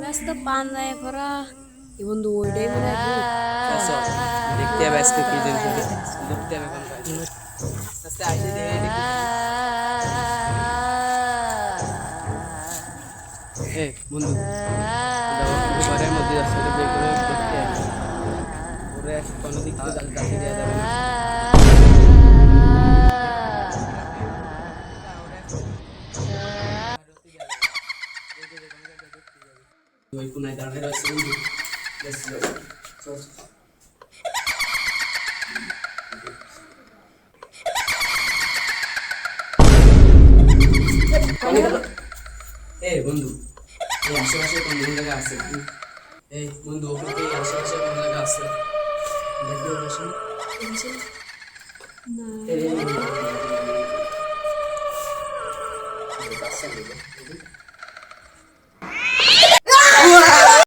আজকে তো পান যায় করা এ বন্ধু ওইটাই মনে হয় ভূত। চল। দেখতে হবে আজকে কি জিনিস হবে দেখতে হবে কোন আস্তে আইলে দেখে দেখি এ বন্ধু ঘরের মধ্যে যাচ্ছে তো বের করে দেখতে হবে ওরে কোনো দিক থেকে যাতে দেওয়া যাবে না ওই কোনায় দাঁড়িয়ে রয়েছে বন্ধু চল এ বন্ধু এই আশেপাশে কোন জায়গা আছে এই বন্ধু ওখানে এই আশেপাশে কোন জায়গা আছে দেখি ওর আসলে না এই